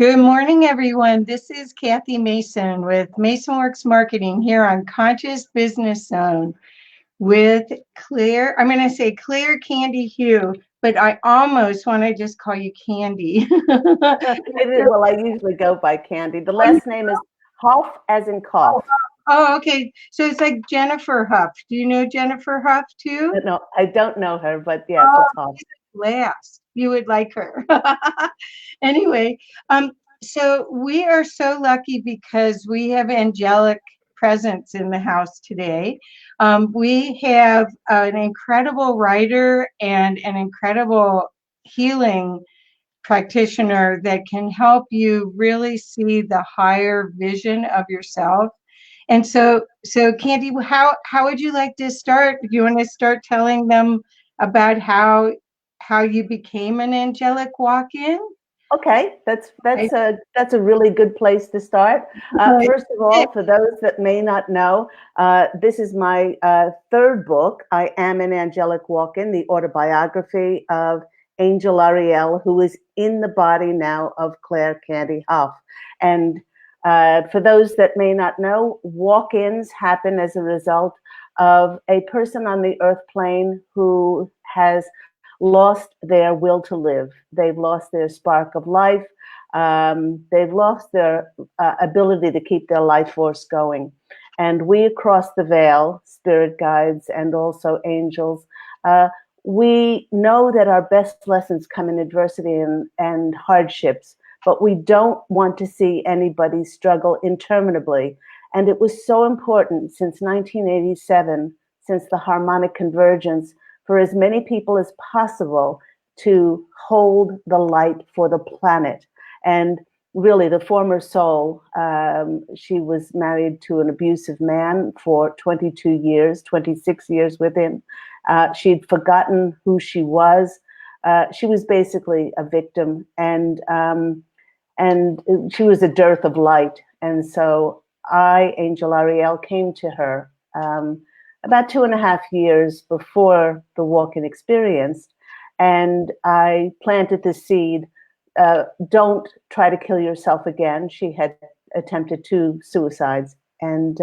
Good morning, everyone. This is Kathy Mason with MasonWorks Marketing here on Conscious Business Zone with Claire. I'm going to say Claire Candy Hough, but I almost want to just call you Candy. Well, I usually go by Candy. The last name is Hough, as in cough. Oh, okay. So it's like Jennifer Hough. Do you know Jennifer Hough too? No, I don't know her, but yes, Oh, it's Hough. last. You would like her. Anyway, so we are so lucky because we have angelic presence in the house today. We have an incredible writer and an incredible healing practitioner that can help you really see the higher vision of yourself. And so Candy, how would you like to start? Do you want to start telling them about how you became an angelic walk-in? Okay, that's a really good place to start. First of all, for those that may not know, this is my third book. I am an angelic walk-in, the autobiography of Angel Ariel, who is in the body now of Claire Candy Hough. And for those that may not know, walk-ins happen as a result of a person on the earth plane who has lost their will to live. They've lost their spark of life. They've lost their ability to keep their life force going. And we across the veil, spirit guides and also angels, we know that our best lessons come in adversity and hardships, but we don't want to see anybody struggle interminably. And it was so important since 1987, since the harmonic convergence, for as many people as possible to hold the light for the planet. And really, the former soul, she was married to an abusive man for 22 years, 26 years with him. She'd forgotten who she was. She was basically a victim, and she was a dearth of light. And so I, Angel Ariel, came to her about 2.5 years before the walk-in experience, and I planted the seed. Don't try to kill yourself again. She had attempted 2 suicides, and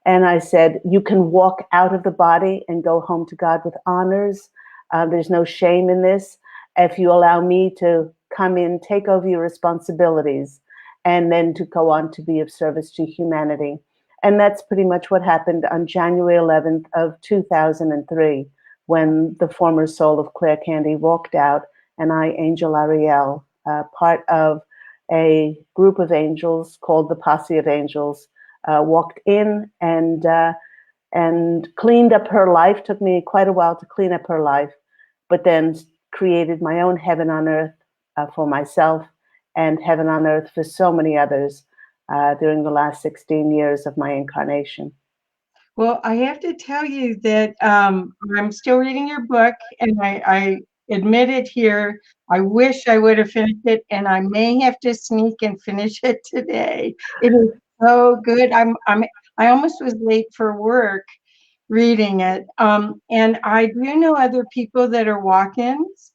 I said, you can walk out of the body and go home to God with honors. There's no shame in this. If you allow me to come in, take over your responsibilities, and then to go on to be of service to humanity. And that's pretty much what happened on January 11th of 2003, when the former soul of Claire Candy walked out, and I, Angel Ariel, part of a group of angels called the Posse of Angels, walked in and cleaned up her life. Took me quite a while to clean up her life, but then created my own heaven on earth for myself and heaven on earth for so many others during the last 16 years of my incarnation. Well, I have to tell you that I'm still reading your book, and I admit it here. I wish I would have finished it, and I may have to sneak and finish it today. It is so good. I almost was late for work reading it. And I do know other people that are walk-ins.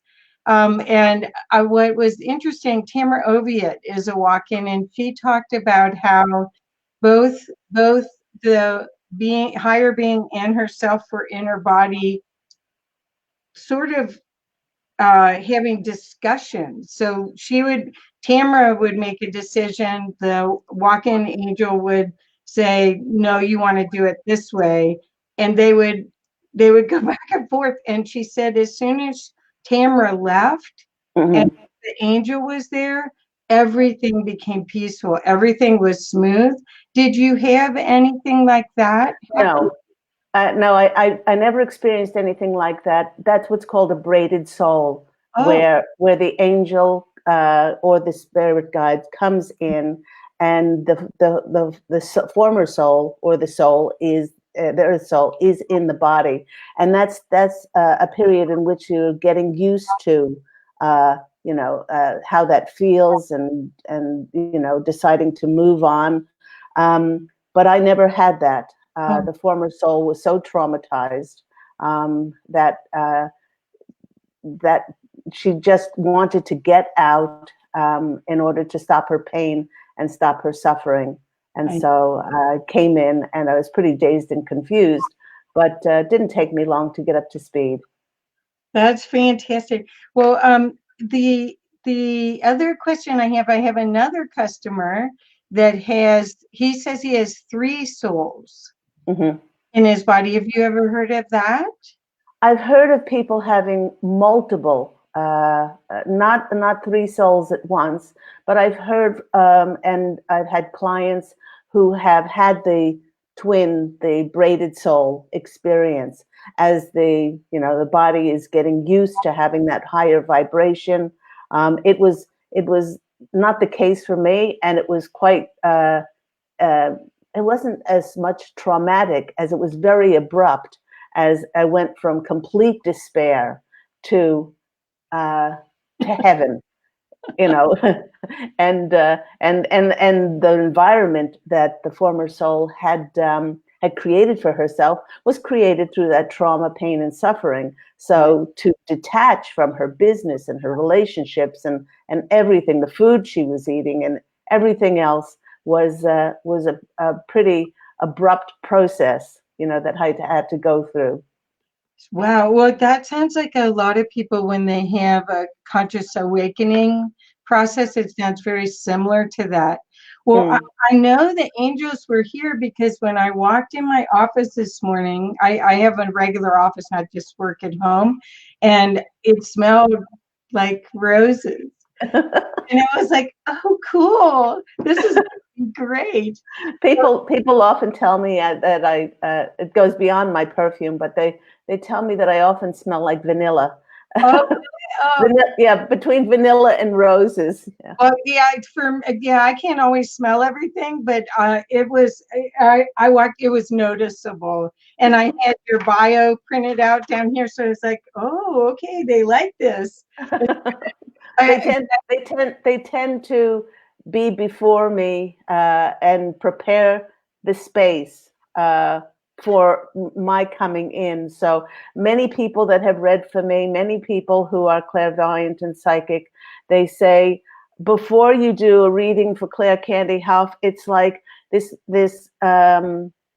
What was interesting, Tamara Oviatt is a walk-in, and she talked about how both the being higher being and herself were in her body, sort of having discussions. So Tamara would make a decision. The walk-in angel would say, "No, you want to do it this way," and they would go back and forth. And she said, as soon as Tamara left, and the angel was there, everything became peaceful. Everything was smooth. Did you have anything like that happen? No, I never experienced anything like that. That's what's called a braided soul, Oh. where the angel or the spirit guide comes in, and the former soul or the soul is the earth soul is in the body, and that's a period in which you're getting used to how that feels and deciding to move on. But I never had that. The former soul was so traumatized that she just wanted to get out in order to stop her pain and stop her suffering. And so I came in and I was pretty dazed and confused, but didn't take me long to get up to speed. That's fantastic. Well, the other question I have another customer that he says he has 3 souls in his body. Have you ever heard of that? I've heard of people having multiple, not 3 souls at once, but I've heard, and I've had clients who have had the twin, the braided soul experience, as the body is getting used to having that higher vibration. It was not the case for me, and it was quite. It wasn't as much traumatic as it was very abrupt, as I went from complete despair to heaven, and the environment that the former soul had created for herself was created through that trauma, pain, and suffering. So to detach from her business and her relationships and everything, the food she was eating and everything else was a pretty abrupt process, that I had to go through. Wow. Well, that sounds like a lot of people when they have a conscious awakening process, it sounds very similar to that. Well, I know the angels were here because when I walked in my office this morning, I have a regular office, not just work at home, and it smelled like roses. And I was like, oh, cool. This is great. People often tell me that it goes beyond my perfume, but they tell me that I often smell like vanilla. Oh, yeah, between vanilla and roses. Yeah. Well, I can't always smell everything, but it was I walked. It was noticeable, and I had your bio printed out down here, so it's like, oh, okay, they like this. They tend to be before me and prepare the space for my coming in. So many people that have read for me, many people who are clairvoyant and psychic, they say, before you do a reading for Claire Candy Hough, it's like this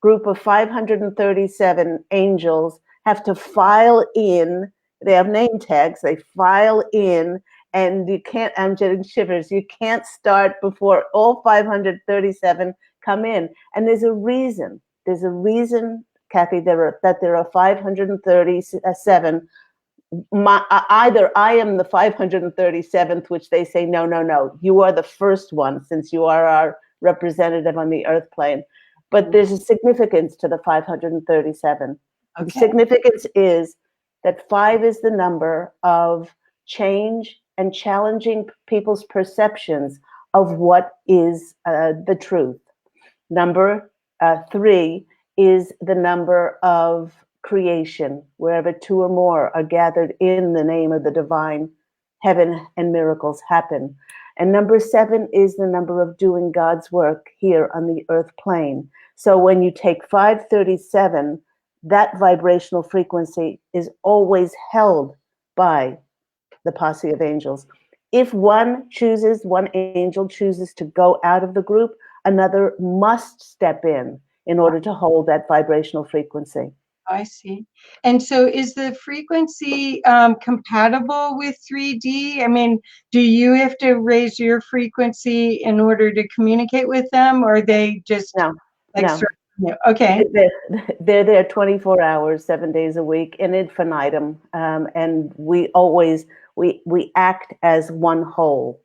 group of 537 angels have to file in. They have name tags. They file in, and you can't. I'm getting shivers. You can't start before all 537 come in, and there's a reason. There's a reason, Kathy. There are 537. Either I am the 537th, which they say, no, you are the first one, since you are our representative on the earth plane. But there's a significance to the 537. Okay. The significance is that 5 is the number of change and challenging people's perceptions of what is the truth. Number 3 is the number of creation, wherever 2 or more are gathered in the name of the divine, heaven and miracles happen. And number 7 is the number of doing God's work here on the earth plane. So when you take 537, that vibrational frequency is always held by the Posse of Angels. If one angel chooses to go out of the group, another must step in order to hold that vibrational frequency. I see. And so is the frequency compatible with 3D? I mean, do you have to raise your frequency in order to communicate with them, or are they just no. Okay. They're there 24 hours, 7 days a week, in infinitum, and we always we act as one whole.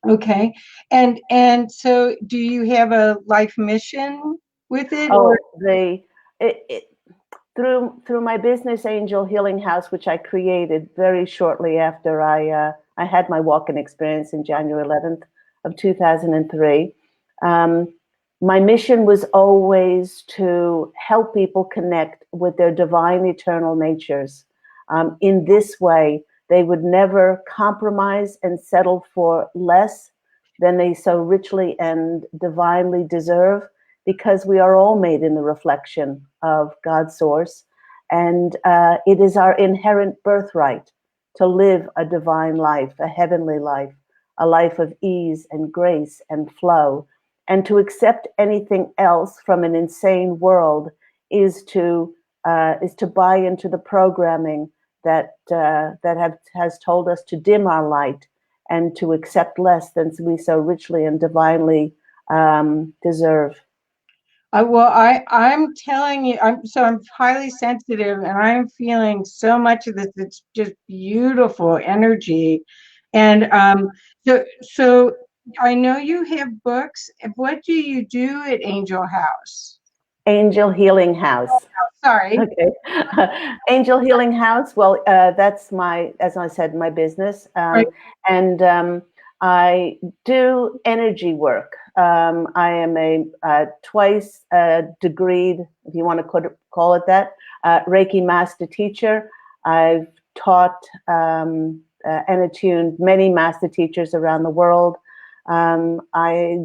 Okay. And so do you have a life mission with it? Oh, through my business, Angel Healing House, which I created very shortly after I had my walk-in experience in January 11th of 2003. My mission was always to help people connect with their divine eternal natures. In this way, they would never compromise and settle for less than they so richly and divinely deserve, because we are all made in the reflection of God's source. And it is our inherent birthright to live a divine life, a heavenly life, a life of ease and grace and flow. And to accept anything else from an insane world is to buy into the programming that has told us to dim our light and to accept less than we so richly and divinely deserve. I'm telling you, I'm highly sensitive, and I'm feeling so much of this. It's just beautiful energy, and so I know you have books. What do you do at Angel House? Angel Healing House. Sorry. Okay. Angel Healing House. Well, that's my, as I said, my business. Right. And I do energy work. I am a twice degreed, if you want to call it that, Reiki master teacher. I've taught and attuned many master teachers around the world. I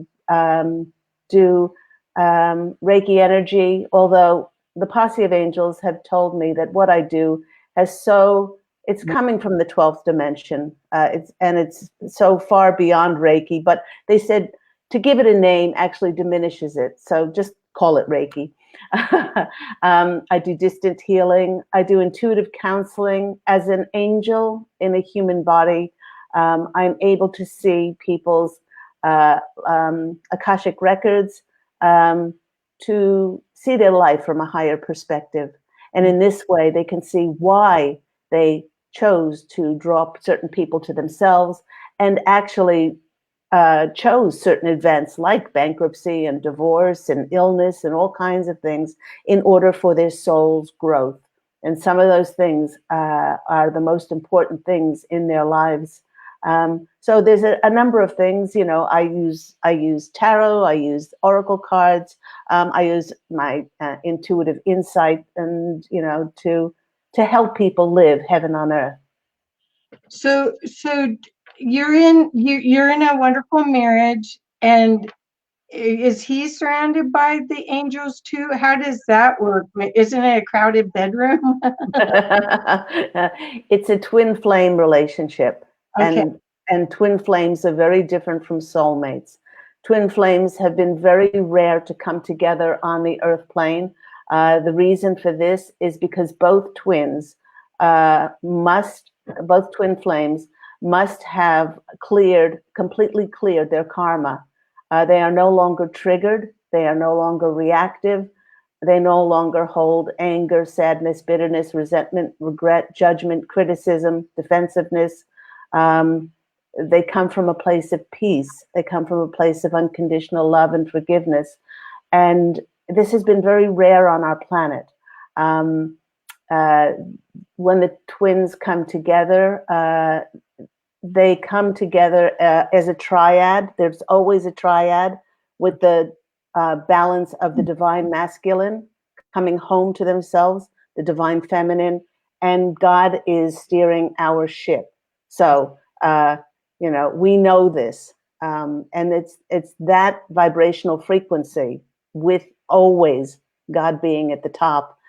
do Reiki energy, although the Posse of Angels have told me that what I do it's coming from the 12th dimension. It's so far beyond Reiki, but they said to give it a name actually diminishes it. So just call it Reiki. I do distant healing. I do intuitive counseling as an angel in a human body. I'm able to see people's Akashic records, to see their life from a higher perspective. And in this way, they can see why they chose to draw certain people to themselves and actually chose certain events like bankruptcy and divorce and illness and all kinds of things in order for their soul's growth. And some of those things are the most important things in their lives. So there's a number of things. I use tarot, I use oracle cards, I use my intuitive insight, and to help people live heaven on earth. So you're in a wonderful marriage, and is he surrounded by the angels too? How does that work? Isn't it a crowded bedroom? It's a twin flame relationship. Okay. And twin flames are very different from soulmates. Twin flames have been very rare to come together on the earth plane. The reason for this is because both twin flames must have completely cleared their karma. They are no longer triggered. They are no longer reactive. They no longer hold anger, sadness, bitterness, resentment, regret, judgment, criticism, defensiveness. They come from a place of peace. They come from a place of unconditional love and forgiveness. And this has been very rare on our planet. When the twins come together, they come together as a triad. There's always a triad with the balance of the divine masculine coming home to themselves, the divine feminine, and God is steering our ship. So, we know this. And it's that vibrational frequency with always God being at the top,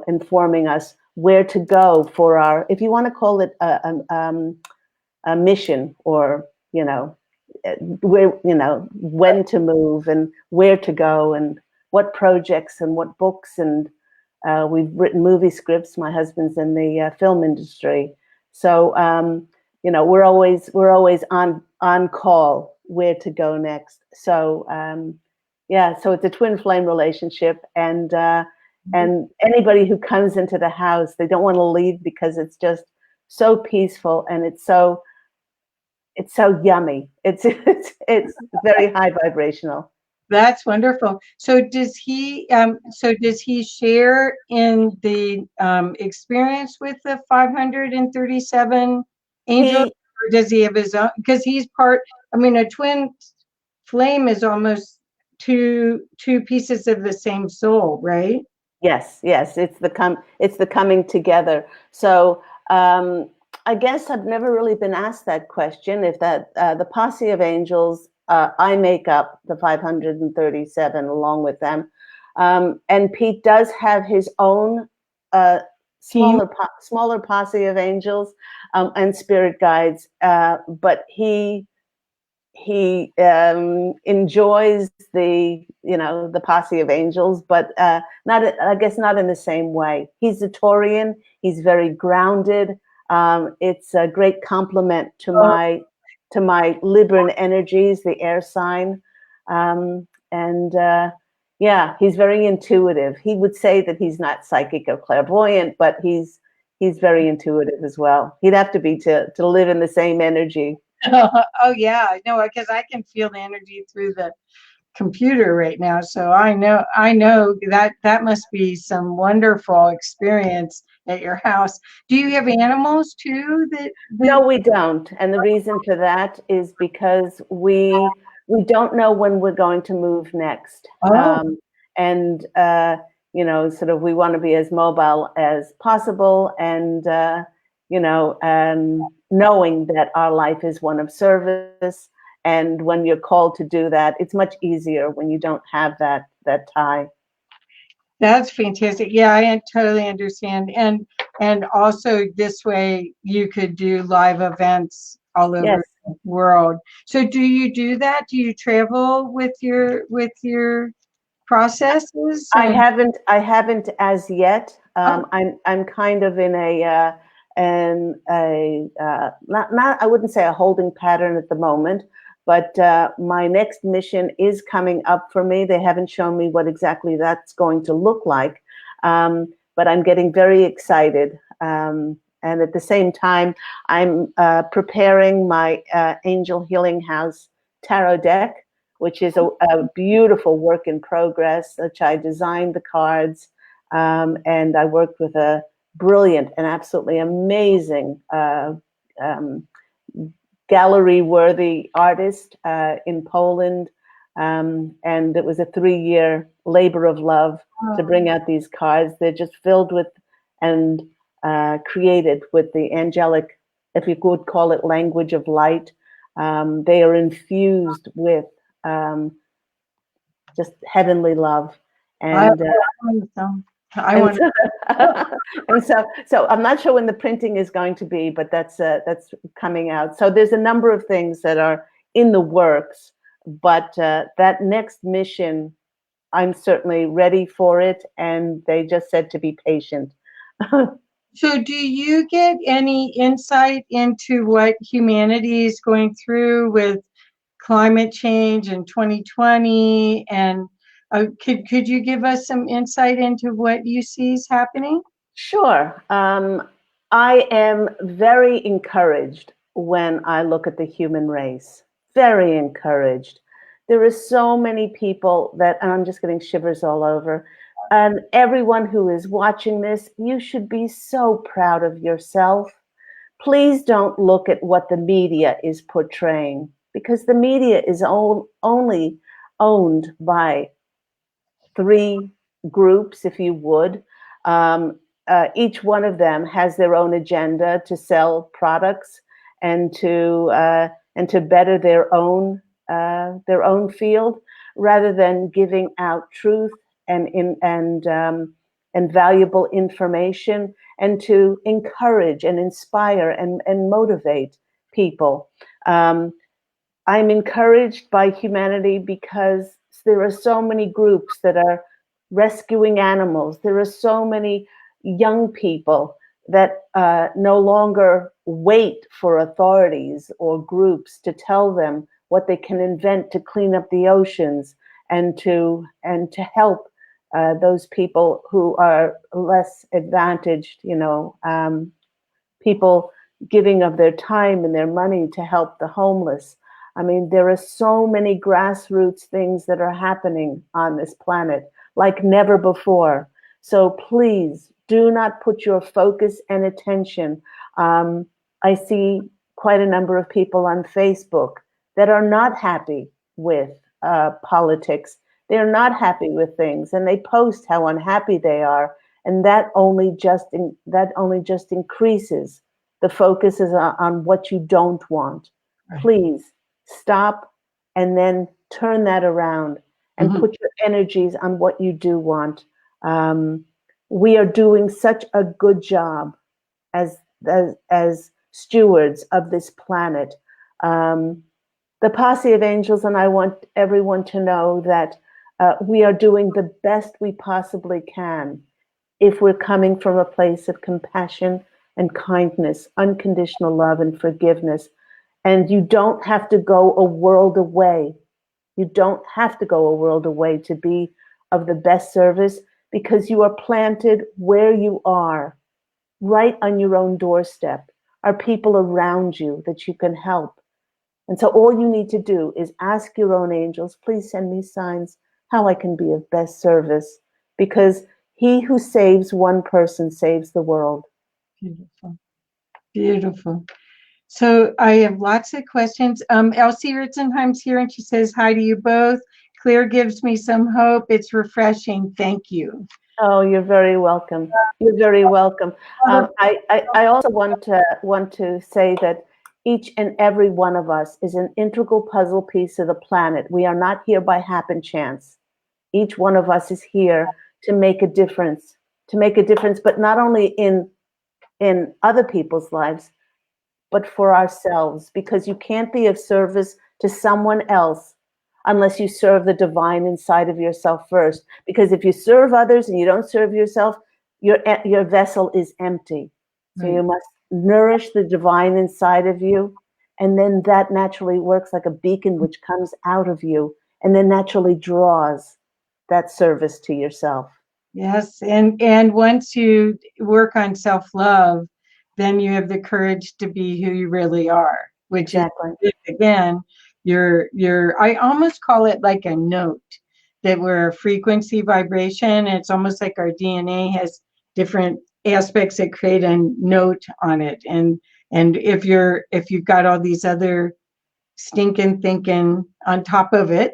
informing us where to go for our, if you want to call it a mission, or where, when to move and where to go and what projects and what books. And we've written movie scripts. My husband's in the film industry, so we're always on call where to go next. So so it's a twin flame relationship, and anybody who comes into the house, they don't want to leave because it's just so peaceful, and it's so yummy. It's very high vibrational. That's wonderful. So does he share in the experience with the 537 angels, or does he have his own? Because he's part, a twin flame is almost two pieces of the same soul, right? Yes, it's the coming together. So I guess I've never really been asked that question. If that the Posse of Angels, I make up the 537 along with them, and Pete does have his own team? Smaller posse of angels and spirit guides, but he enjoys the posse of angels, but not, I guess, not in the same way. He's a Taurian. He's very grounded. It's a great compliment to my Libran energies, the air sign, and yeah, he's very intuitive. He would say that he's not psychic or clairvoyant, but he's very intuitive as well. He'd have to be to live in the same energy. Oh yeah, no, because I can feel the energy through the computer right now. So I know that must be some wonderful experience at your house. Do you have animals too? No, we don't. And the reason for that is because we don't know when we're going to move next. Oh, And sort of we want to be as mobile as possible, and knowing that our life is one of service. And when you're called to do that, it's much easier when you don't have that tie. that's fantastic. Yeah, I totally understand. And also this way you could do live events all over Yes. the world. So do you do that? Do you travel with your processes? I haven't as yet. Oh, I'm kind of in not, I wouldn't say a holding pattern at the moment, but my next mission is coming up for me. They haven't shown me what exactly that's going to look like, but I'm getting very excited. And at the same time, I'm preparing my Angel Healing House tarot deck, which is a beautiful work in progress, which I designed the cards, and I worked with a brilliant and absolutely amazing gallery-worthy artist in Poland, and it was a 3-year labor of love to bring out these cards. They're just filled with and created with the angelic, if you could call it, language of light. They are infused with just heavenly love, I and want some. I and want. so, and so I'm not sure when the printing is going to be, but that's coming out. So there's a number of things that are in the works, but that next mission, I'm certainly ready for it, and they just said to be patient. So do you get any insight into what humanity is going through with climate change in 2020? And could you give us some insight into what you see is happening? Sure. I am very encouraged when I look at the human race. Very encouraged. There are so many people that, and I'm just getting shivers all over. And everyone who is watching this, you should be so proud of yourself. Please don't look at what the media is portraying, because the media is only owned by 3 groups, if you would. Each one of them has their own agenda to sell products and to better their own field, rather than giving out truth and valuable information, and to encourage and inspire and motivate people. I'm encouraged by humanity because there are so many groups that are rescuing animals. There are so many young people that no longer wait for authorities or groups to tell them what they can invent to clean up the oceans, and to help those people who are less advantaged. People giving of their time and their money to help the homeless. I mean, there are so many grassroots things that are happening on this planet like never before. So please do not put your focus and attention. I see quite a number of people on Facebook that are not happy with politics. They're not happy with things, and they post how unhappy they are, and that only just increases the focus is on what you don't want. Right. Please stop and then turn that around and put your energies on what you do want. we are doing such a good job as as stewards of this planet. Um, the Posse of Angels, and I want everyone to know that we are doing the best we possibly can if we're coming from a place of compassion and kindness, unconditional love and forgiveness. And you don't have to go a world away. You don't have to go a world away to be of the best service, because you are planted where you are, right on your own doorstep, are people around you that you can help. And so all you need to do is ask your own angels, please send me signs how I can be of best service, because he who saves one person saves the world. Beautiful. Beautiful. So I have lots of questions. Elsie Ritzenheim's here and she says, hi to you both. Claire gives me some hope. It's refreshing. Thank you. Oh, you're very welcome. You're very welcome. I also want to say that each and every one of us is an integral puzzle piece of the planet. We are not here by happen chance. Each one of us is here to make a difference, but not only in other people's lives, but for ourselves, because you can't be of service to someone else unless you serve the divine inside of yourself first. Because if you serve others and you don't serve yourself, your vessel is empty. So you must nourish the divine inside of you, and then that naturally works like a beacon which comes out of you and then naturally draws that service to yourself. Yes, and once you work on self-love, then you have the courage to be who you really are, which Exactly. is again, you're I almost call it like a note, that we're a frequency vibration. It's almost like our DNA has different aspects that create a note on it. And if you've got all these other stinking thinking on top of it.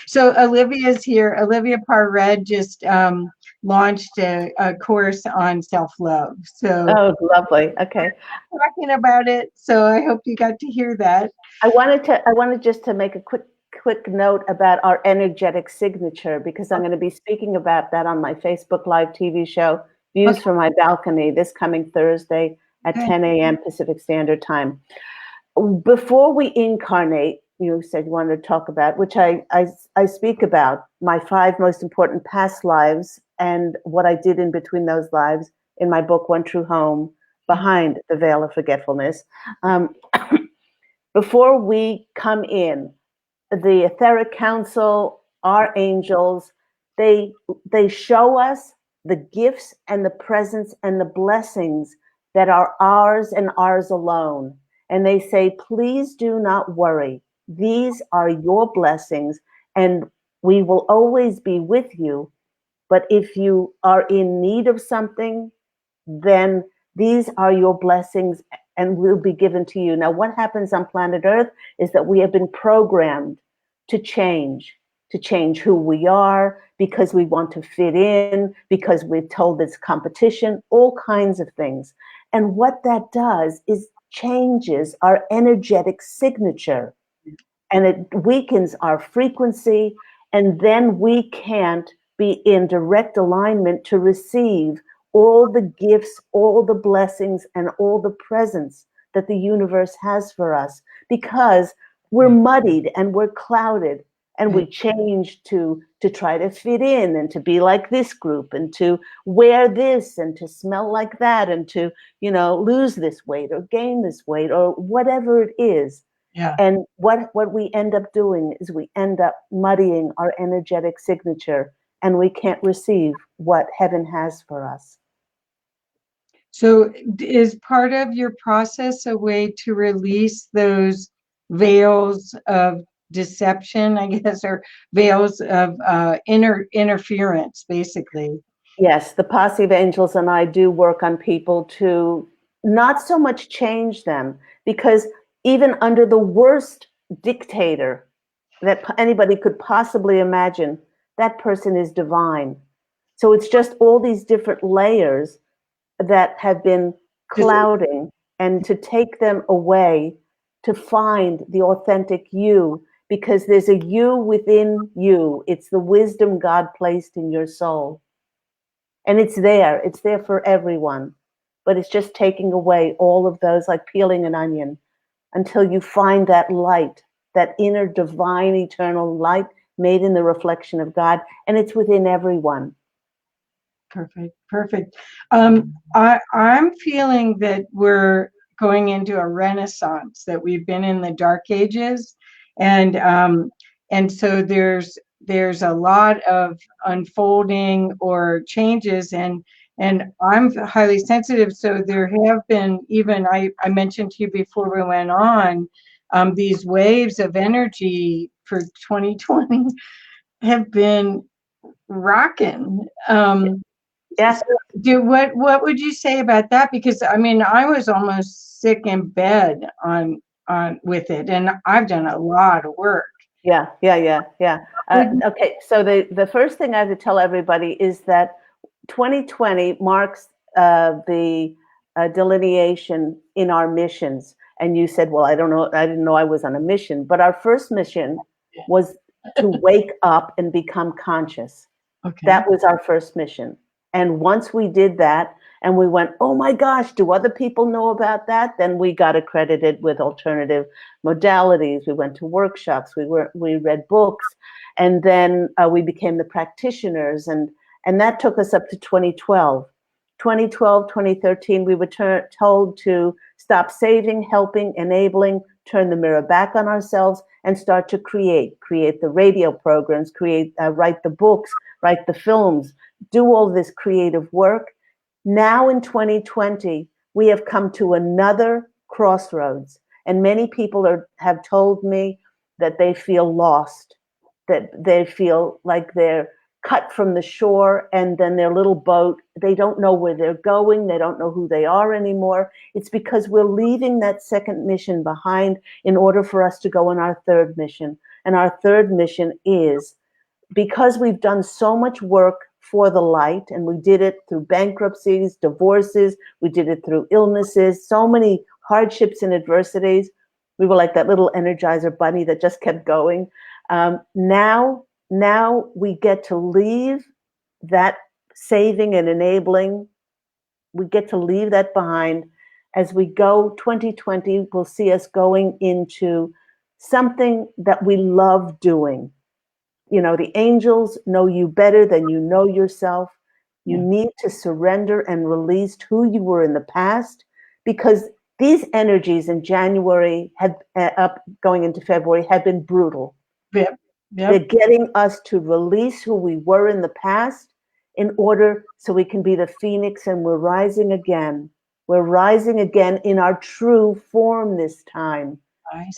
So Olivia's here. Olivia Parred just launched a course on self-love. So Oh, lovely. Okay. talking about it. So I hope you got to hear that. I wanted just to make a quick note about our energetic signature, because I'm going to be speaking about that on my Facebook Live TV show, Views Okay. from My Balcony, this coming Thursday at Okay. 10 a.m. Pacific Standard Time. Before we incarnate, you said you wanted to talk about, which I speak about, my 5 most important past lives and what I did in between those lives in my book, One True Home, Behind the Veil of Forgetfulness. Before we come in, the etheric council, our angels, they show us the gifts and the presents and the blessings that are ours and ours alone. And they say, please do not worry. These are your blessings, and we will always be with you. But if you are in need of something, then these are your blessings and will be given to you. Now, what happens on planet Earth is that we have been programmed to change who we are, because we want to fit in, because we're told it's competition, all kinds of things. And what that does is changes our energetic signature, and it weakens our frequency, and then we can't be in direct alignment to receive all the gifts, all the blessings, and all the presents that the universe has for us, because we're muddied and we're clouded, and we change to try to fit in and to be like this group and to wear this and to smell like that and to, lose this weight or gain this weight or whatever it is. Yeah. And what we end up doing is we end up muddying our energetic signature, and we can't receive what heaven has for us. So is part of your process a way to release those veils of deception, I guess, or veils of interference, basically? Yes, the Posse of Angels and I do work on people to not so much change them, because even under the worst dictator that anybody could possibly imagine, that person is divine. So it's just all these different layers that have been clouding, and to take them away, to find the authentic you, because there's a you within you. It's the wisdom God placed in your soul. And it's there for everyone, but it's just taking away all of those, like peeling an onion, until you find that light, that inner divine eternal light made in the reflection of God, and it's within everyone. Perfect, perfect. I'm feeling that we're going into a renaissance, that we've been in the dark ages, and so there's a lot of unfolding or changes, and I'm highly sensitive, so there have been, even I mentioned to you before we went on, these waves of energy for 2020 have been rocking. Yeah. So what would you say about that? Because I mean, I was almost sick in bed on with it, and I've done a lot of work. Yeah. Okay, so the first thing I have to tell everybody is that 2020 marks the delineation in our missions. And you said, well, I don't know, I didn't know I was on a mission, but our first mission was to wake up and become conscious. Okay. That was our first mission. And once we did that, and we went, oh my gosh, do other people know about that? Then we got accredited with alternative modalities. We went to workshops. We read books, and then we became the practitioners, and that took us up to 2012. 2012, 2013, we were told to stop saving, helping, enabling, turn the mirror back on ourselves, and start to create the radio programs, write the books, write the films, do all this creative work. Now in 2020, we have come to another crossroads, and many people have told me that they feel lost, that they feel like they're cut from the shore, and then their little boat, they don't know where they're going, they don't know who they are anymore. It's because we're leaving that second mission behind in order for us to go on our third mission. And our third mission is, because we've done so much work for the light, and we did it through bankruptcies, divorces, we did it through illnesses, so many hardships and adversities. We were like that little Energizer bunny that just kept going. Now we get to leave that saving and enabling. We get to leave that behind. As we go, 2020 will see us going into something that we love doing. You know, the angels know you better than you know yourself. You need to surrender and release who you were in the past, because these energies in January up going into February have been brutal. Yep. They're getting us to release who we were in the past in order so we can be the phoenix, and we're rising again. We're rising again in our true form this time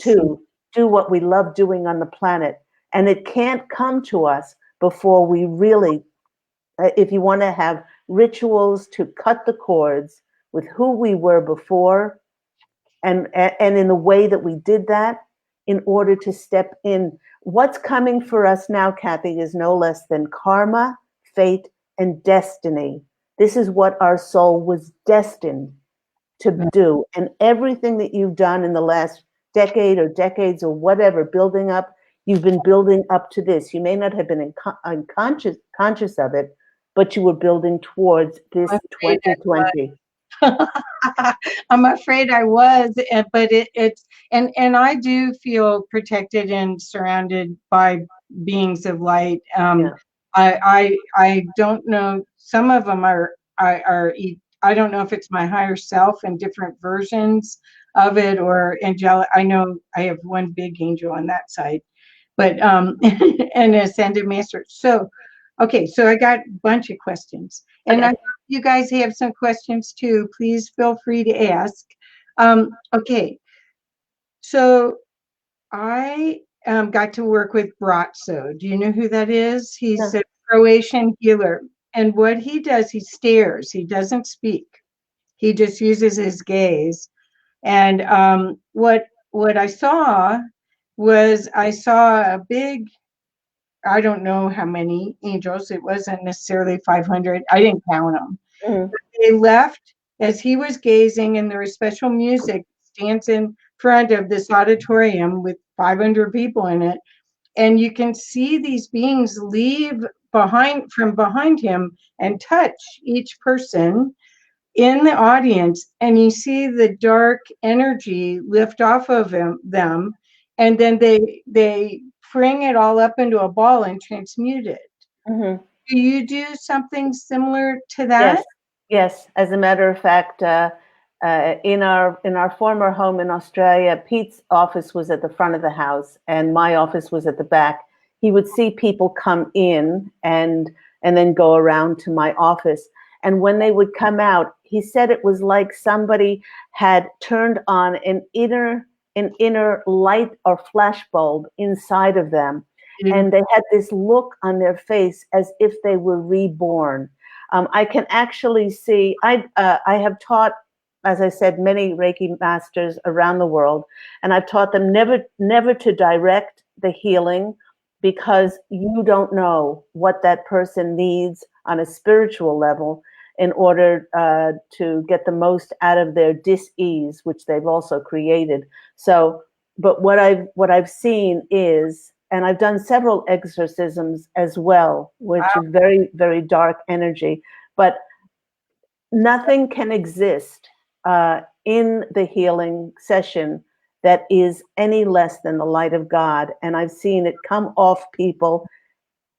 to do what we love doing on the planet. And it can't come to us before we really, if you want to have rituals to cut the cords with who we were before, and in the way that we did that, in order to step in. What's coming for us now, Kathy, is no less than karma, fate, and destiny. This is what our soul was destined to do. And everything that you've done in the last decade or decades or whatever, building up, you've been building up to this. You may not have been conscious of it, but you were building towards this 2020. I'm afraid I was, but it's and I do feel protected and surrounded by beings of light. I don't know. Some of them are I don't know if it's my higher self and different versions of it, or angelic. I know I have one big angel on that side, but and ascended master. So, okay, so I got a bunch of questions, and I, you guys have some questions too. Please feel free to ask. Okay, so I got to work with Bratso. Do you know who that is? He's a Croatian healer, and what he does, he stares. He doesn't speak. He just uses his gaze. And what I saw was I saw a big, I don't know how many angels. It wasn't necessarily 500. I didn't count them. Mm-hmm. They left as he was gazing, and there was special music stands in front of this auditorium with 500 people in it. And you can see these beings leave from behind him and touch each person in the audience, and you see the dark energy lift off of them, and then they bring it all up into a ball and transmute it. Mm-hmm. Do you do something similar to that? Yes, yes. As a matter of fact, in our former home in Australia, Pete's office was at the front of the house, and my office was at the back. He would see people come in and then go around to my office. And when they would come out, he said it was like somebody had turned on an inner light or flash bulb inside of them, and they had this look on their face as if they were reborn. I can actually see, I have taught, as I said, many Reiki masters around the world, and I've taught them never to direct the healing, because you don't know what that person needs on a spiritual level in order to get the most out of their dis-ease, which they've also created. So, but what I've seen is, and I've done several exorcisms as well, which Wow. is very, very dark energy, but nothing can exist in the healing session that is any less than the light of God. And I've seen it come off people,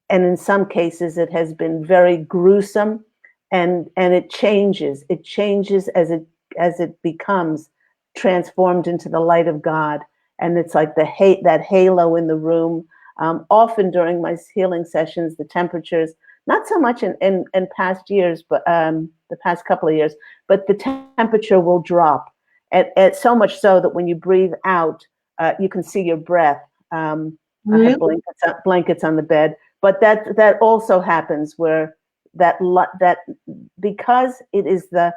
and in some cases it has been very gruesome, and it changes. It changes as it becomes transformed into the light of God. And it's like that halo in the room. Often during my healing sessions, the temperatures, not so much in past years, but the past couple of years, but the temperature will drop at so much so that when you breathe out, you can see your breath. I Really? have blankets on the bed, but that also happens where that because it is the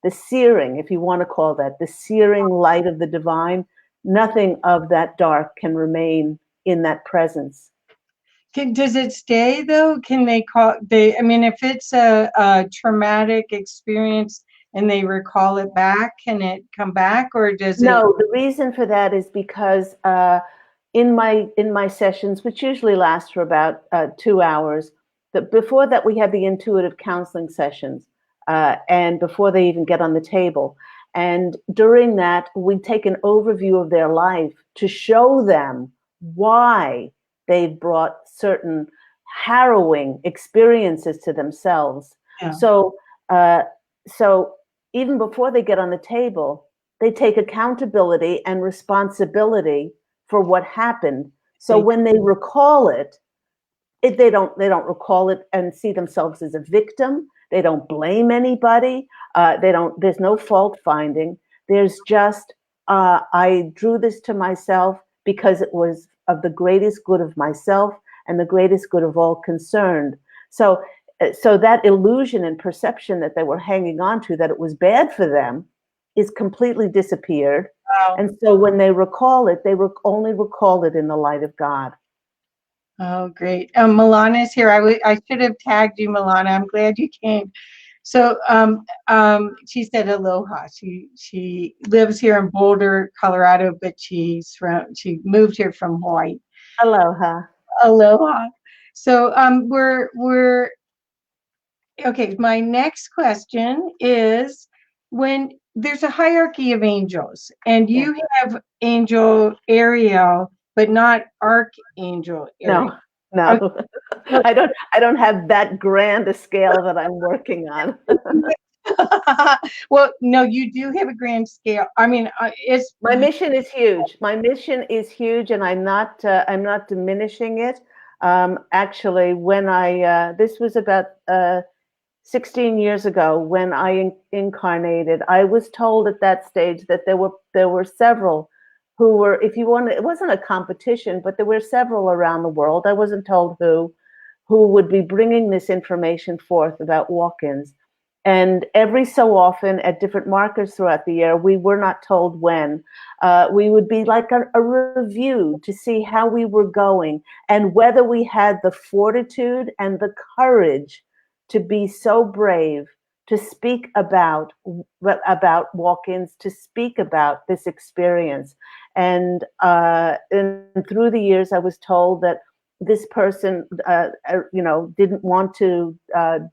searing, if you want to call that, the searing light of the divine, nothing of that dark can remain in that presence. Does it stay though? Can they call they? I mean, if it's a traumatic experience and they recall it back, can it come back, or does it? No, the reason for that is because in my sessions, which usually last for about 2 hours, that before that we have the intuitive counseling sessions, and before they even get on the table, and during that we take an overview of their life to show them why they've brought certain harrowing experiences to themselves. Yeah. So, so even before they get on the table, they take accountability and responsibility for what happened. So when they recall it, they don't recall it and see themselves as a victim. They don't blame anybody. There's no fault finding. There's just, I drew this to myself because it was of the greatest good of myself and the greatest good of all concerned. So that illusion and perception that they were hanging on to, that it was bad for them, is completely disappeared. Wow. And so when they recall it, they only recall it in the light of God. Oh, great. Milana's here. I should have tagged you, Milana. I'm glad you came. So she said aloha. She lives here in Boulder, Colorado, but she moved here from Hawaii. Aloha. Aloha. So we're okay. My next question is, when there's a hierarchy of angels, and you have Angel Ariel, but not Archangel Ariel. No. Okay. I don't have that grand a scale that I'm working on. Well, no, you do have a grand scale. I mean, it's My mission is huge. My mission is huge, and I'm not diminishing it. Actually, when this was about 16 years ago when I incarnated, I was told at that stage that there were several who were, if you want, it wasn't a competition, but there were several around the world. I wasn't told who would be bringing this information forth about walk-ins. And every so often at different markers throughout the year, we were not told when. We would be like a review to see how we were going and whether we had the fortitude and the courage to be so brave to speak about walk-ins, to speak about this experience. And through the years, I was told that this person, didn't want to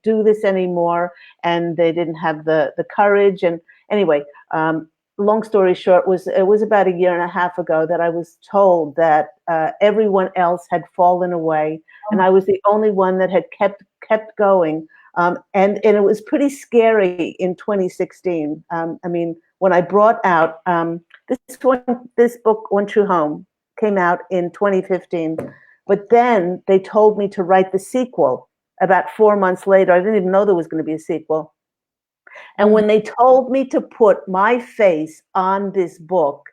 do this anymore, and they didn't have the courage. And anyway, long story short, it was about a year and a half ago that I was told that everyone else had fallen away, and I was the only one that had kept going. And it was pretty scary in 2016. I mean, when I brought out this book, One True Home, came out in 2015. But then they told me to write the sequel about 4 months later. I didn't even know there was going to be a sequel. And when they told me to put my face on this book,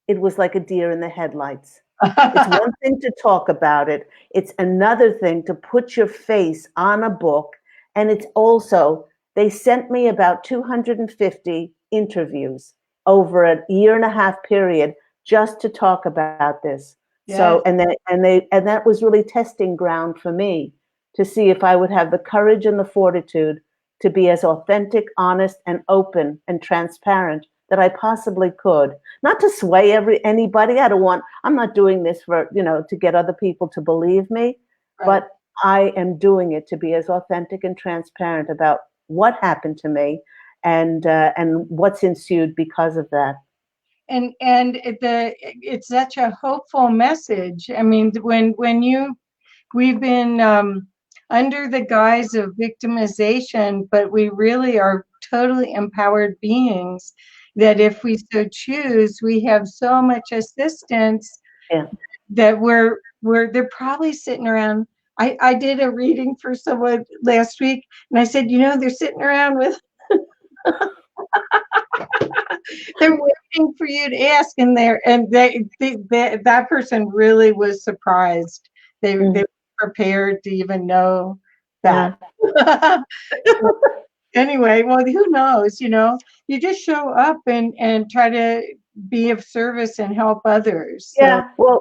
it was like a deer in the headlights. It's one thing to talk about it. It's another thing to put your face on a book. And it's also, they sent me about 250 interviews over a year and a half period just to talk about this. Yes. So, and that was really testing ground for me to see if I would have the courage and the fortitude to be as authentic, honest, and open and transparent that I possibly could. Not to sway anybody. I'm not doing this for, to get other people to believe me, right. But I am doing it to be as authentic and transparent about what happened to me and what's ensued because of that. And it's such a hopeful message. I mean, we've been under the guise of victimization, but we really are totally empowered beings that if we so choose, we have so much assistance. Yeah. That they're probably sitting around. I did a reading for someone last week, and I said, they're sitting around with they're waiting for you to ask, and that person really was surprised. They were prepared to even know that. Yeah. Anyway, well, who knows? You just show up and try to be of service and help others. So. Yeah, well,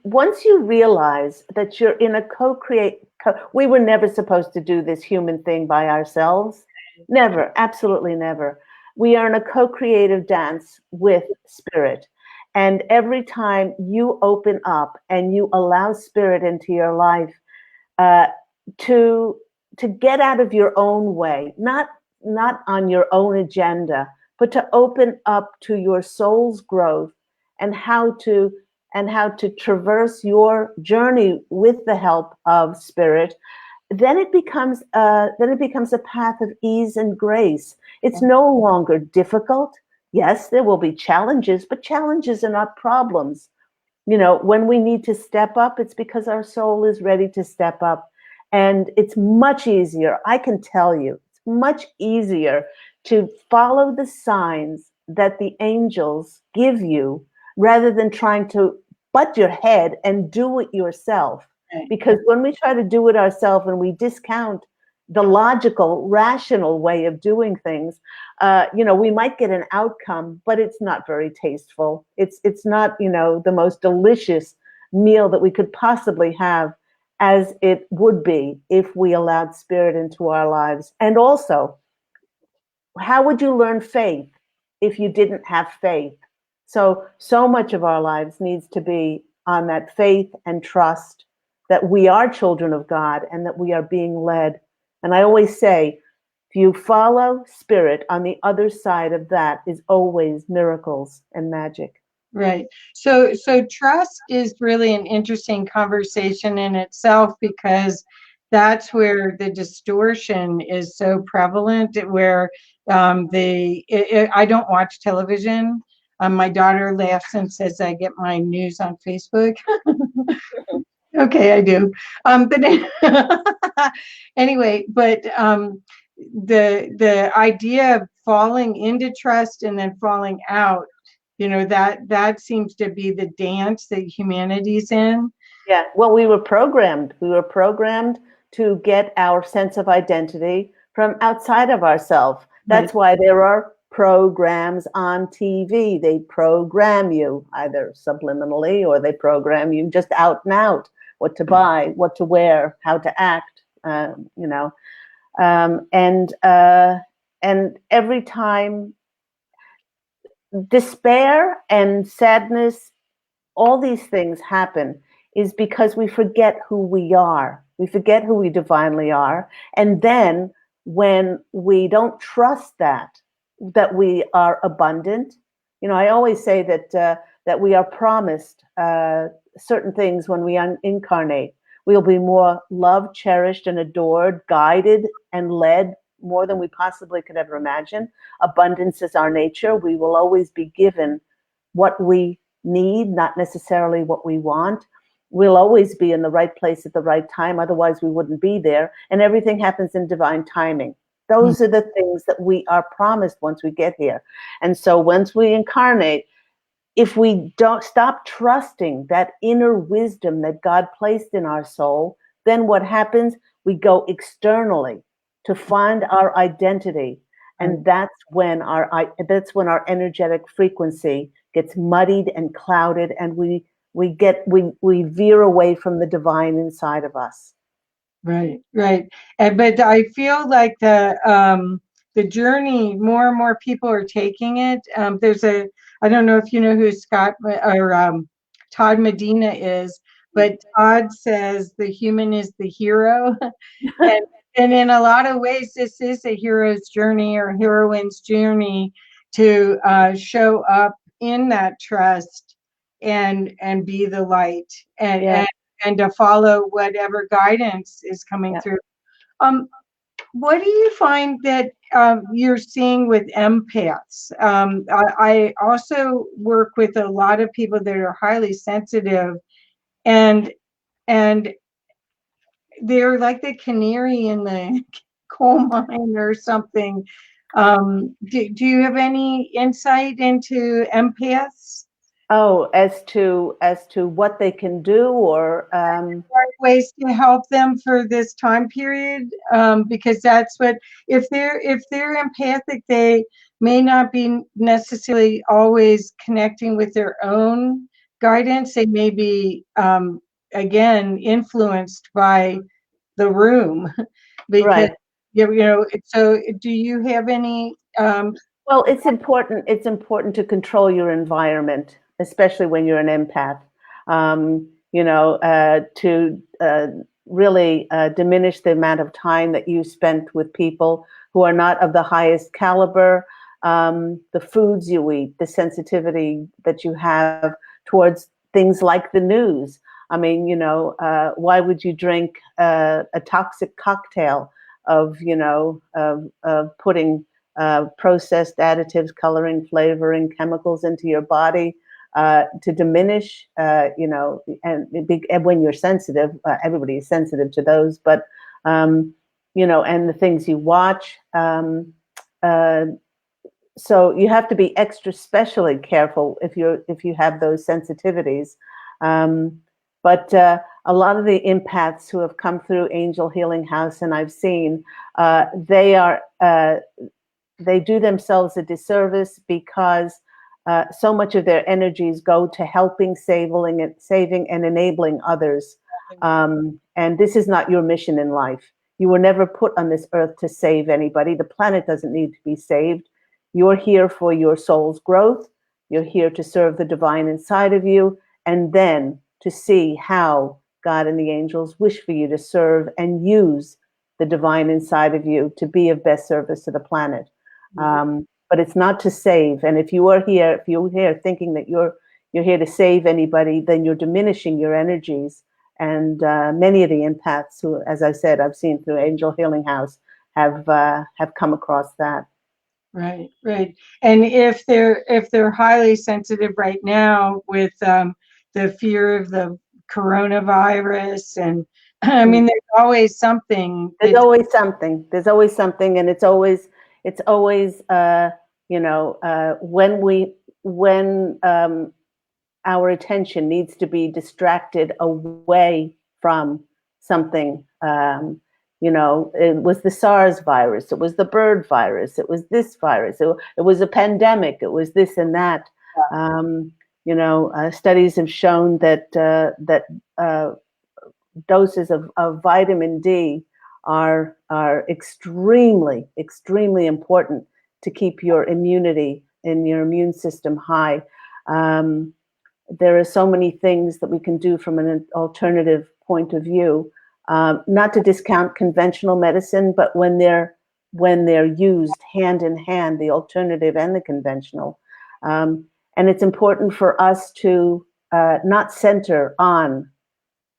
once you realize that you're in a we were never supposed to do this human thing by ourselves. Never, absolutely never. We are in a co-creative dance with spirit. And every time you open up and you allow spirit into your life, to get out of your own way, not on your own agenda, but to open up to your soul's growth and how to traverse your journey with the help of spirit, then it becomes a path of ease and grace. It's no longer difficult. Yes, there will be challenges, but challenges are not problems. When we need to step up, it's because our soul is ready to step up. And it's much easier, I can tell you, it's much easier to follow the signs that the angels give you rather than trying to butt your head and do it yourself. Right. Because when we try to do it ourselves and we discount the logical, rational way of doing things, we might get an outcome, but it's not very tasteful. It's not, the most delicious meal that we could possibly have, as it would be if we allowed spirit into our lives. And also, how would you learn faith if you didn't have faith? So much of our lives needs to be on that faith and trust that we are children of God and that we are being led. And I always say, if you follow spirit, on the other side of that is always miracles and magic. Right. So trust is really an interesting conversation in itself, because that's where the distortion is so prevalent, where I don't watch television. My daughter laughs and says I get my news on Facebook. Okay, I do. But anyway, the idea of falling into trust and then falling out, that seems to be the dance that humanity's in. Yeah, well, we were programmed to get our sense of identity from outside of ourselves. That's why there are programs on TV. They program you either subliminally, or they program you just out and out, what to buy, what to wear, how to act, and every time despair and sadness, all these things happen. is because we forget who we are. We forget who we divinely are. And then when we don't trust that we are abundant, I always say that we are promised certain things when we incarnate. We'll be more loved, cherished, and adored, guided and led more than we possibly could ever imagine. Abundance is our nature. We will always be given what we need, not necessarily what we want. We'll always be in the right place at the right time. Otherwise, we wouldn't be there. And everything happens in divine timing. Those are the things that we are promised once we get here. And so once we incarnate, if we don't stop trusting that inner wisdom that God placed in our soul, then what happens? We go externally to find our identity. And that's when our energetic frequency gets muddied and clouded, and we veer away from the divine inside of us. Right, right. But I feel like the journey, more and more people are taking it. I don't know if you know who Scott or Todd Medina is, but Todd says the human is the hero. and and in a lot of ways, this is a hero's journey or heroine's journey to show up in that trust and be the light and to follow whatever guidance is coming through. What do you find that you're seeing with empaths? I also work with a lot of people that are highly sensitive, and and they're like the canary in the coal mine or something. Do you have any insight into empaths? Oh, as to what they can do, or ways to help them for this time period, because that's what, if they're empathic, they may not be necessarily always connecting with their own guidance. They may be again influenced by the room because right. So do you have any Well, it's important to control your environment, especially when you're an empath. To really diminish the amount of time that you spent with people who are not of the highest caliber, the foods you eat, the sensitivity that you have towards things like the news. I mean, why would you drink a toxic cocktail of putting processed additives, coloring, flavoring, chemicals into your body to diminish, and when you're sensitive, everybody is sensitive to those, but, and the things you watch. So you have to be extra specially careful if you have those sensitivities. But a lot of the empaths who have come through Angel Healing House, and I've seen, they do themselves a disservice because so much of their energies go to helping, saving and enabling others. And this is not your mission in life. You were never put on this earth to save anybody. The planet doesn't need to be saved. You're here for your soul's growth. You're here to serve the divine inside of you, and then to see how God and the angels wish for you to serve and use the divine inside of you to be of best service to the planet. But it's not to save. And if you're here thinking that you're here to save anybody, then you're diminishing your energies. And many of the empaths who, as I said, I've seen through Angel Healing House have come across that. Right, right. And if they're highly sensitive right now with the fear of the coronavirus, and I mean, there's always something. There's always something. There's always something, and it's always when our attention needs to be distracted away from something. It was the SARS virus, it was the bird virus, it was this virus, it was a pandemic, it was this and that. Studies have shown that doses of vitamin D are extremely, extremely important to keep your immunity and your immune system high. there are so many things that we can do from an alternative point of view. Not to discount conventional medicine, but when they're used hand in hand, the alternative and the conventional. And it's important for us to not center on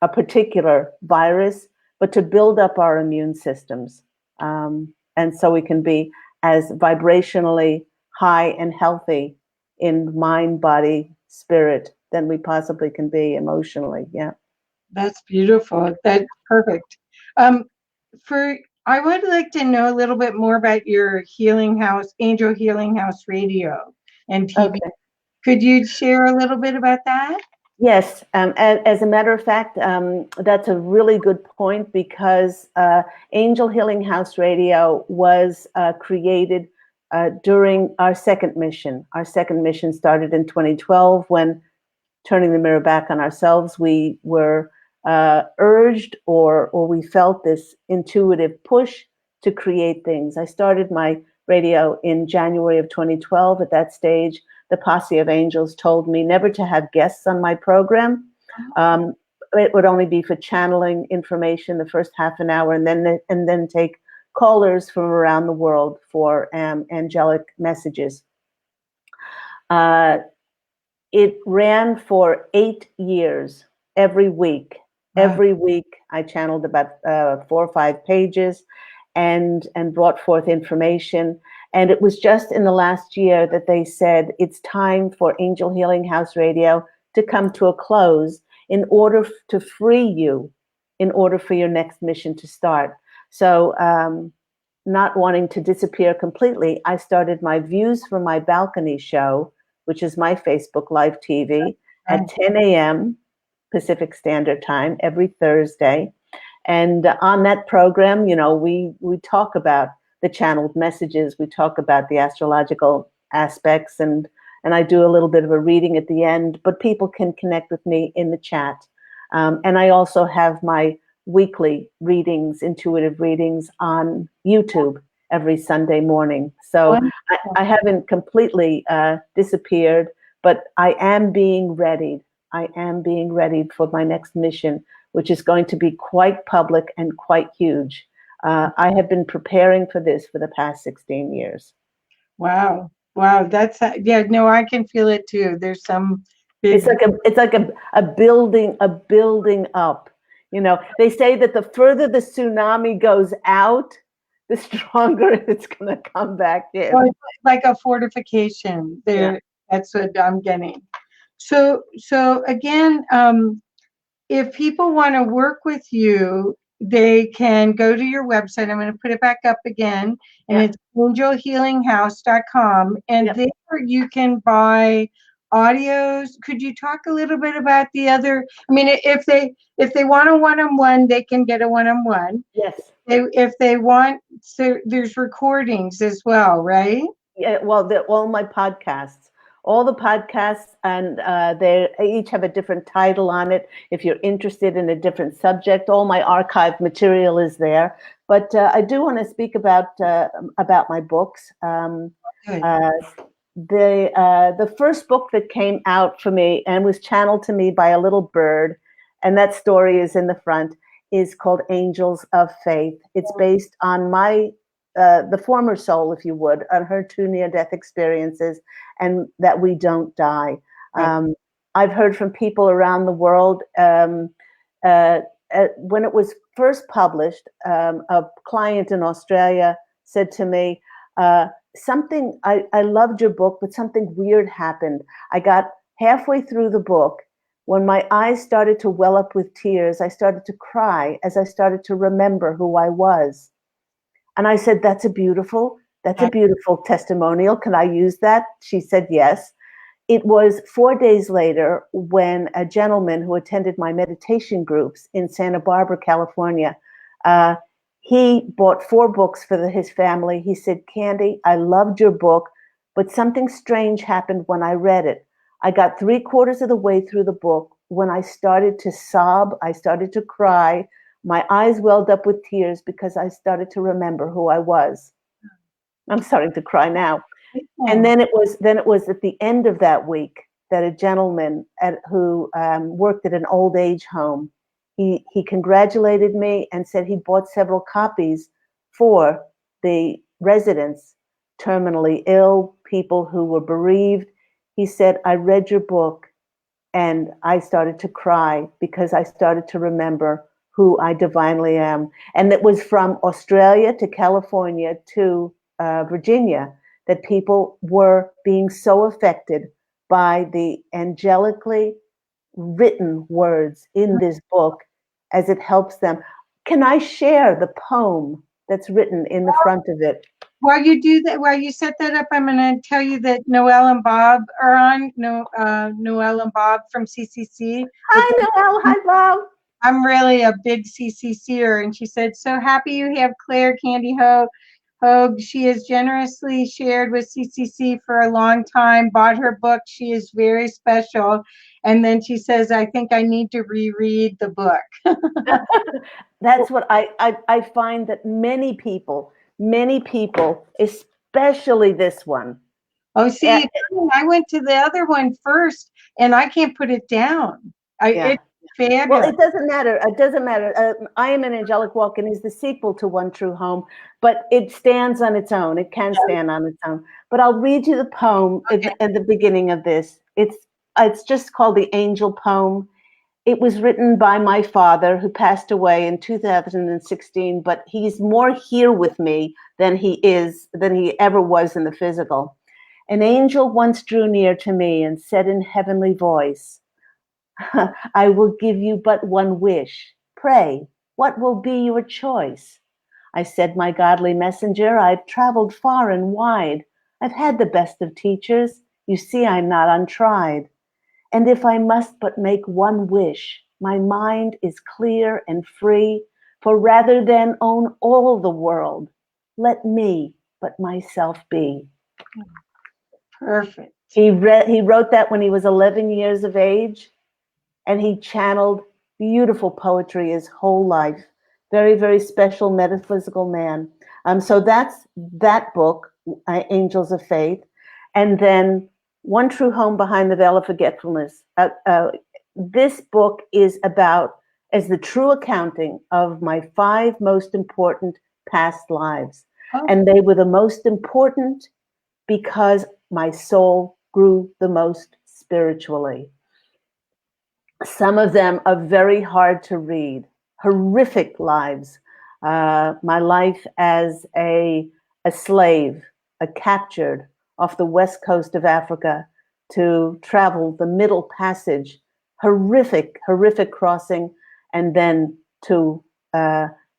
a particular virus, but to build up our immune systems. And so we can be as vibrationally high and healthy in mind, body, spirit than we possibly can be emotionally. Yeah. That's beautiful. That's perfect. Um, for I would like to know a little bit more about your Healing House, Angel Healing House radio and TV. Okay. Could you share a little bit about that? Yes, as a matter of fact, that's a really good point because Angel Healing House Radio was created during our second mission. Our second mission started in 2012 when, turning the mirror back on ourselves, we were urged or we felt this intuitive push to create things. I started my radio in January of 2012. At that stage, the Posse of Angels told me never to have guests on my program. It would only be for channeling information the first half an hour, and then take callers from around the world for angelic messages. It ran for 8 years, every week. Wow. Every week, I channeled about 4 or 5 pages and brought forth information. And it was just in the last year that they said it's time for Angel Healing House Radio to come to a close in order to free you, in order for your next mission to start. So not wanting to disappear completely, I started my Views from My Balcony show, which is my Facebook Live TV, at 10 a.m. Pacific Standard Time every Thursday. And on that program, you know, we talk about the channeled messages, we talk about the astrological aspects, and I do a little bit of a reading at the end, but people can connect with me in the chat. And I also have my weekly readings, intuitive readings on YouTube every Sunday morning. So I haven't completely disappeared, but I am being readied. I am being readied for my next mission, which is going to be quite public and quite huge. I have been preparing for this for the past 16 years. Wow. Wow. That's, yeah, no, I can feel it too. There's some big. It's like a building up. You know, they say that the further the tsunami goes out, the stronger it's going to come back in. Well, it's like a fortification there. Yeah. That's what I'm getting. So again, if people want to work with you, they can go to your website. I'm going to put it back up again, and it's angelhealinghouse.com. And there you can buy audios. Could you talk a little bit about the other? I mean, if they want a one-on-one, they can get a one-on-one. Yes. If they want, so there's recordings as well, right? Yeah. Well, all my podcasts. All the podcasts, and they each have a different title on it. If you're interested in a different subject, all my archive material is there. But I do want to speak about my books. The first book that came out for me and was channeled to me by a little bird, and that story is in the front, is called Angels of Faith. It's based on my the former soul, if you would, on her 2 near-death experiences, and that we don't die. I've heard from people around the world. When it was first published, a client in Australia said to me, something, I loved your book, but something weird happened. I got halfway through the book. When my eyes started to well up with tears, I started to cry as I started to remember who I was. And I said, that's a beautiful testimonial. Can I use that? She said, yes. It was 4 days later when a gentleman who attended my meditation groups in Santa Barbara, California, he bought 4 books for his family. He said, Candy, I loved your book, but something strange happened when I read it. I got 3/4 of the way through the book when I started to sob, I started to cry. My eyes welled up with tears because I started to remember who I was. I'm starting to cry now. And then it was at the end of that week that a gentleman who worked at an old age home, he congratulated me and said he bought several copies for the residents, terminally ill, people who were bereaved. He said, I read your book and I started to cry because I started to remember who I divinely am. And it was from Australia to California to Virginia that people were being so affected by the angelically written words in this book as it helps them. Can I share the poem that's written in the front of it? While you do that, while you set that up, I'm going to tell you that Noelle and Bob are on. No, Noelle and Bob from CCC. Hi, Noelle. Hi, Bob. I'm really a big CCCer, and she said, "So happy you have Claire Candy Hough. She has generously shared with CCC for a long time. Bought her book. She is very special." And then she says, "I think I need to reread the book." That's what I find that many people, especially this one. Oh, see, I went to the other one first, and I can't put it down. It's fabulous. Well, it doesn't matter. It doesn't matter. I Am an Angelic Walk-In is the sequel to One True Home, but it stands on its own. It can stand on its own. But I'll read you the poem at the beginning of this. It's just called the Angel Poem. It was written by my father, who passed away in 2016, but he's more here with me than he ever was in the physical. An angel once drew near to me and said in heavenly voice, I will give you but one wish. Pray, what will be your choice? I said, my godly messenger, I've traveled far and wide. I've had the best of teachers. You see, I'm not untried. And if I must but make one wish, my mind is clear and free, for rather than own all the world, let me but myself be. Perfect. He wrote that when he was 11 years of age, and he channeled beautiful poetry his whole life. Very, very special metaphysical man. So that's that book, Angels of Faith. And then One True Home Behind the Veil of Forgetfulness. This book is about as the true accounting of my 5 most important past lives. Oh. And they were the most important because my soul grew the most spiritually. Some of them are very hard to read, horrific lives. My life as a slave, captured off the west coast of Africa to travel the Middle Passage, horrific crossing, and then to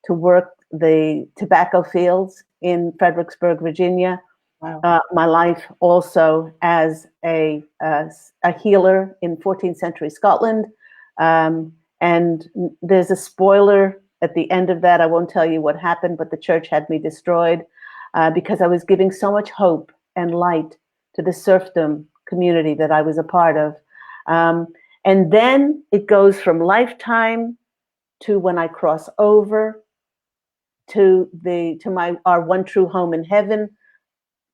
work the tobacco fields in Fredericksburg, Virginia. Wow. My life also as a healer in 14th century Scotland. And there's a spoiler at the end of that. I won't tell you what happened, but the church had me destroyed because I was giving so much hope and light to the serfdom community that I was a part of. And then it goes from lifetime to when I cross over to our one true home in heaven.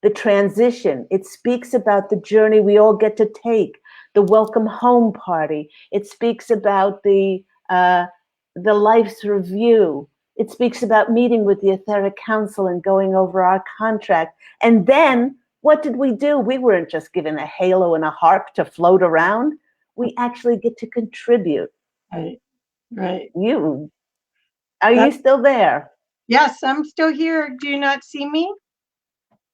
The transition, it speaks about the journey we all get to take, the welcome home party. It speaks about the life's review. It speaks about meeting with the etheric council and going over our contract. And then what did we do? We weren't just given a halo and a harp to float around. We actually get to contribute. Right. Are you still there? Yes, I'm still here. Do you not see me?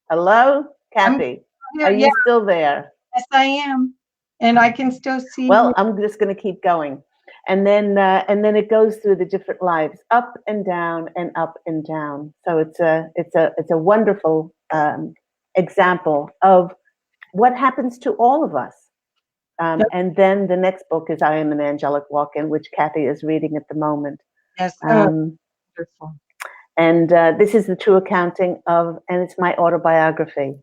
Hello, Kathy. Are you still there? Yes, I am. And I can still see Well, you. I'm just going to keep going. And then it goes through the different lives, up and down and up and down. So it's a wonderful example of what happens to all of us. And then the next book is I Am an Angelic Walk-In, which Kathy is reading at the moment. Yes. Wonderful. And this is the true accounting of, and it's my autobiography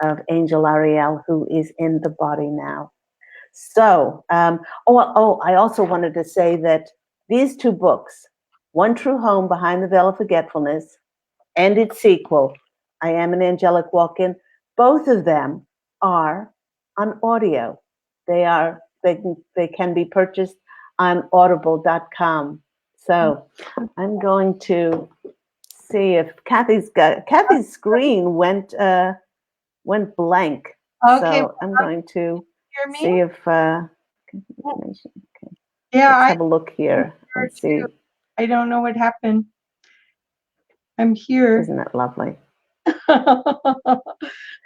of Angel Ariel, who is in the body now. So, I also wanted to say that these 2 books, One True Home Behind the Veil of Forgetfulness and its sequel, I Am an Angelic Walk-In, both of them are on audio. they can be purchased on audible.com. So I'm going to see if Kathy's screen went blank. Okay. So I'm going to Hear me? see if okay. Yeah, Let's have a look here and see. I don't know what happened. I'm here. Isn't that lovely?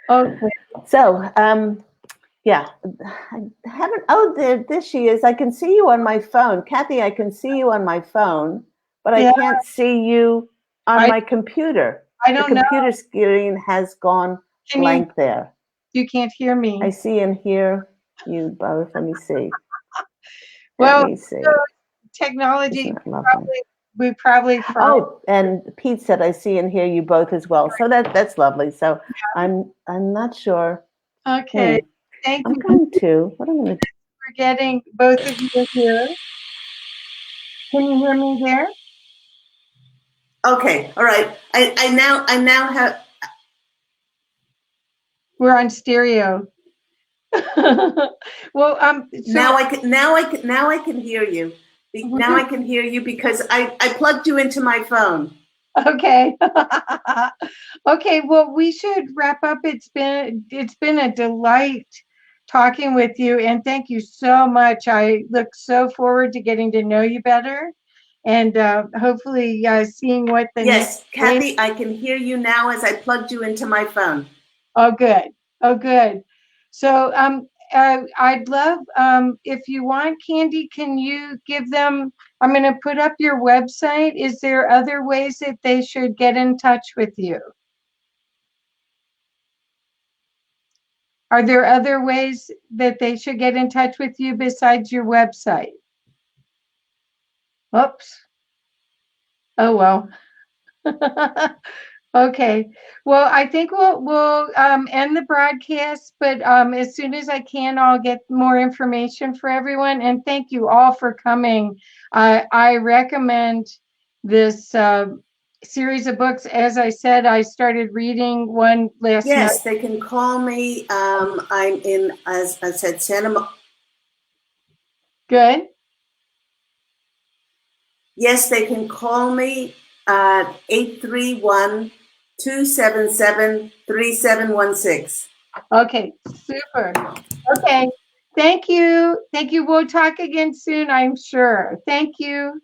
Okay. So, yeah, I haven't. Oh, there she is. I can see you on my phone, Kathy. I can see you on my phone, but I can't see you on my computer. I don't know. The computer screen has gone blank there. You can't hear me. I see and hear you both. Let me see. Well, Let me see. Technology. Isn't that lovely? We probably. Oh, and Pete said, "I see and hear you both as well." So that's lovely. So I'm not sure. Okay. Thank you. I'm going to. What I'm going to do. We're getting both of you here. Can you hear me there? Okay. All right. I now have. We're on stereo. Well, so now I can hear you. Now I can hear you because I plugged you into my phone. Okay. Okay, well, we should wrap up. It's been a delight talking with you, and thank you so much. I look so forward to getting to know you better, and hopefully seeing what the Yes, Kathy, I can hear you now as I plugged you into my phone. Oh, good. Oh, good. So I'd love, if you want, Candy, can you give them, I'm going to put up your website. Is there other ways that they should get in touch with you? Are there other ways that they should get in touch with you besides your website? Oops. Oh, well. Okay. Well, I think we'll end the broadcast, but as soon as I can, I'll get more information for everyone. And thank you all for coming. I recommend this series of books. As I said, I started reading one last night. Yes, they can call me. I'm in, as I said, Santa Monica. Good. Yes, they can call me at 831-277-3716. Okay, super. Okay. Thank you. Thank you. We'll talk again soon, I'm sure. Thank you.